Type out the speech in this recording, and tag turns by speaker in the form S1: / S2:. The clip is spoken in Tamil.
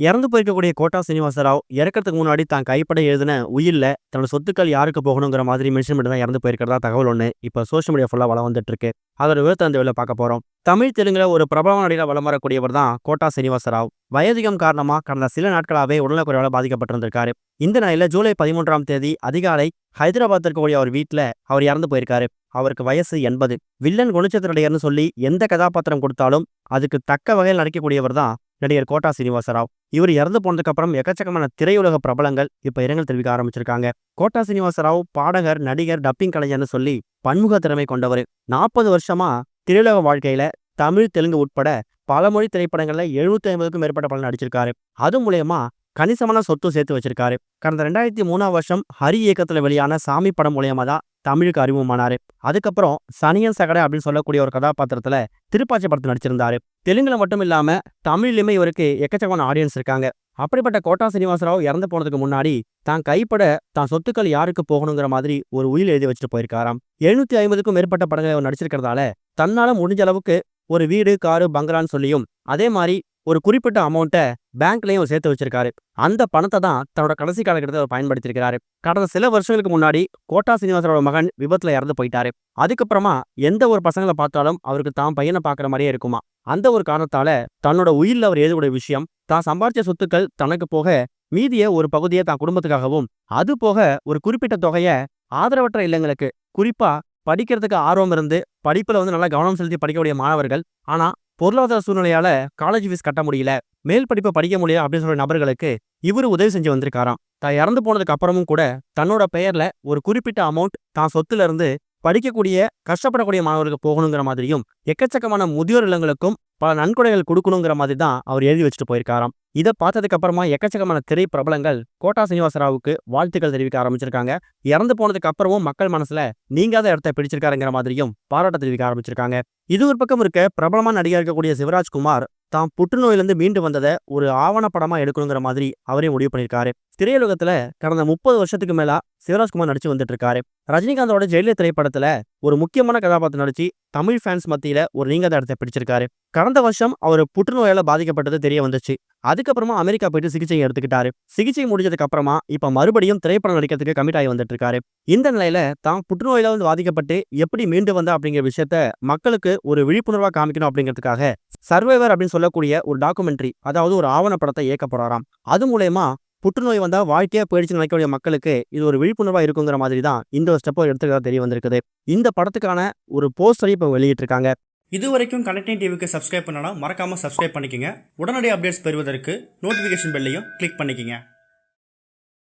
S1: இறந்து போயிருக்கக்கூடிய கோட்டா சீனிவாசராவ் இறக்கறதுக்கு முன்னாடி தான் கைப்பட எழுதின உயில்ல தன்னோட சொத்துக்கள் யாருக்கு போகணுங்கிற மாதிரி மென்ஷன் பண்ணி தான் இறந்து போயிருக்கிறதா தகவல் ஒண்ணு இப்ப சோஷியல் மீடியா ஃபுல்லா வளம் வந்துட்டு இருக்கு. அதோட விவரத்தை அந்த வேலை பார்க்க போறோம். தமிழ் தெலுங்குல ஒரு பிரபலமான நடிகரா வலம் வரக்கூடியவர் தான் கோட்டா சீனிவாசராவ். வயதிகம் காரணமா கடந்த சில நாட்களாவே உடல்நலக்குறைவால பாதிக்கப்பட்டிருந்திருக்காரு. இந்த நிலையில ஜூலை 13ஆம் தேதி அதிகாலை ஹைதராபாத் இருக்கக்கூடிய அவர் வீட்டுல அவர் இறந்து போயிருக்காரு. அவருக்கு வயசு 80. வில்லன் குணச்சித்திர நடிகர்னு சொல்லி எந்த கதாபாத்திரம் கொடுத்தாலும் அதுக்கு தக்க வகையில் நடிக்கக்கூடியவர் தான் நடிகர் கோட்டா சீனிவாசராவ். இவர் இறந்து போனதுக்கு அப்புறம் எக்கச்சக்கமான திரையுலக பிரபலங்கள் இப்ப இரங்கல் தெரிவிக்க ஆரம்பிச்சிருக்காங்க. கோட்டா சீனிவாசராவ் பாடகர், நடிகர், டப்பிங் கலைஞர்னு சொல்லி பன்முக திறமை கொண்டவர். 40 வருஷமா திரையுலக வாழ்க்கையில தமிழ், தெலுங்கு உட்பட பல மொழி திரைப்படங்கள்ல 750க்கும் மேற்பட்ட படம் நடிச்சிருக்காரு. அது மூலயமா கணிசமான சொத்து சேர்த்து வச்சிருக்காரு. கடந்த 2003ஆம் வருஷம் ஹரி இயக்கத்துல வெளியான சாமி படம் மூலயமா தான் தமிழுக்கு அறிமுகமானாரு. அதுக்கப்புறம் சனியன் சகடை அப்படின்னு சொல்லக்கூடிய ஒரு கதாபாத்திரத்துல திருப்பாச்சி படத்தில் நடிச்சிருந்தாரு. தெலுங்குல மட்டும் இல்லாம தமிழ்லயுமே இவருக்கு எக்கச்சக்கமான ஆடியன்ஸ் இருக்காங்க. அப்படிப்பட்ட கோட்டா சீனிவாசராவ் இறந்து போனதுக்கு முன்னாடி தான் கைப்பட தான் சொத்துக்கள் யாருக்கு போகணுங்கிற மாதிரி ஒரு உயில் எழுதி வச்சுட்டு போயிருக்காராம். 750க்கும் மேற்பட்ட படங்களை அவர் நடிச்சிருக்கிறதால தன்னால முடிஞ்ச அளவுக்கு ஒரு வீடு, காரு, பங்களான்னு சொல்லியும் அதே மாதிரி ஒரு குறிப்பிட்ட அமௌண்ட்டை பேங்க்லயும் சேர்த்து வச்சிருக்காரு. அந்த பணத்தை தான் தன்னோட கடைசி காலகட்டத்தில் அவர் பயன்படுத்தியிருக்கிறாரு. கடந்த சில வருஷங்களுக்கு முன்னாடி கோட்டா சீனிவாசரோட மகன் விபத்துல இறந்து போயிட்டாரு. அதுக்கப்புறமா எந்த ஒரு பசங்களை பார்த்தாலும் அவருக்கு தான் பையனை பார்க்குற மாதிரியே இருக்குமா. அந்த ஒரு காரணத்தால தன்னோட உயிரில் அவர் எழுதக்கூடிய விஷயம், தான் சம்பாரிச்ச சொத்துக்கள் தனக்கு போக மீதிய ஒரு பகுதியை தான் குடும்பத்துக்காகவும், அது போக ஒரு குறிப்பிட்ட தொகையை ஆதரவற்ற இல்லங்களுக்கு, குறிப்பா படிக்கிறதுக்கு ஆர்வம் இருந்து படிப்புல நல்லா கவனம் செலுத்தி படிக்கக்கூடிய மாணவர்கள், ஆனா பொருளாதார சூழ்நிலையால காலேஜ் ஃபீஸ் கட்ட முடியல, மேல் படிப்பை படிக்க முடியல அப்படின்னு சொல்ற நபர்களுக்கு இவரு உதவி செஞ்சு வந்திருக்காராம். தான் இறந்து போனதுக்கு அப்புறமும் கூட தன்னோட பெயர்ல ஒரு குறிப்பிட்ட அமௌண்ட் தான் சொத்துல இருந்து படிக்கக்கூடிய கஷ்டப்படக்கூடிய மாணவர்களுக்கு போகணுங்கிற மாதிரியும், எக்கச்சக்கமான முதியோர் இல்லங்களுக்கும் பல நன்கொடைகள் கொடுக்கணுங்கிற மாதிரி தான் அவர் எழுதி வச்சுட்டு போயிருக்காராம். இதை பார்த்ததுக்கு அப்புறமா எக்கச்சக்கமான திரை பிரபலங்கள் கோட்டா சீனிவாசராவுக்கு வாழ்த்துக்கள் தெரிவிக்க ஆரம்பிச்சிருக்காங்க. இறந்து போனதுக்கு அப்புறமும் மக்கள் மனசுல நீங்காத இடத்தை பிடிச்சிருக்காருங்கிற மாதிரியும் பாராட்ட தெரிவிக்க ஆரம்பிச்சிருக்காங்க. இது ஒரு பக்கம் இருக்க, பிரபலமான நடிகர் இருக்கக்கூடிய சிவராஜ்குமார் தான் புற்றுநோயிலிருந்து மீண்டு வந்ததை ஒரு ஆவணப்படமா எடுக்கணுங்கிற மாதிரி அவரே முடிவு பண்ணியிருக்காரு. திரையுலகத்துல கடந்த 30 வருஷத்துக்கு மேலா சிவராஜ்குமார் நடிச்சு வந்துட்டு இருக்காரு. ரஜினிகாந்தோட ஜெயிலர் திரைப்படத்துல ஒரு முக்கியமான கதாபாத்திரம் நடிச்சு தமிழ் ஃபேன்ஸ் மத்தியில ஒரு நீங்காத இடத்தை பிடிச்சிருக்காரு. கடந்த வருஷம் அவர் புற்றுநோயால பாதிக்கப்பட்டது தெரிய வந்துச்சு. அதுக்கப்புறமா அமெரிக்கா போயிட்டு சிகிச்சை எடுத்துக்கிட்டாரு. சிகிச்சை முடிஞ்சதுக்கு அப்புறமா இப்ப மறுபடியும் திரைப்படம் நடிக்கிறதுக்கு கமிட் ஆகி வந்துட்டு இருக்காரு. இந்த நிலையில தான் புற்றுநோயில பாதிக்கப்பட்டு எப்படி மீண்டு வந்தா அப்படிங்கிற விஷயத்த மக்களுக்கு ஒரு விழிப்புணர்வா காமிக்கணும் அப்படிங்கிறதுக்காக சர்வைவர் அப்படின்னு சொல்லக்கூடிய ஒரு டாக்குமெண்ட்ரி, அதாவது ஒரு ஆவணப்படத்தை இயக்க போறாராம். அது மூலயமா புற்றுநோய் வந்தா வாழ்க்கையா போயிடுச்சு நினைக்கக்கூடிய மக்களுக்கு இது ஒரு விழிப்புணர்வா இருக்குங்கிற மாதிரி தான் இந்த ஒரு ஸ்டெப்பை எடுத்துக்கிறதா தெரிய வந்திருக்குது. இந்த படத்துக்கான ஒரு போஸ்டரை இப்போ வெளியிட்டு இருக்காங்க.
S2: இது வரைக்கும் கனெக்டிங் டிவிக்கு சப்ஸ்கிரைப் பண்ணனா மறக்காம சப்ஸ்கிரைப் பண்ணிக்கங்க. உடனடி அப்டேட்ஸ் பெறுவதற்கு நோட்டிஃபிகேஷன் பெல்லையும் கிளிக் பண்ணிக்கங்க.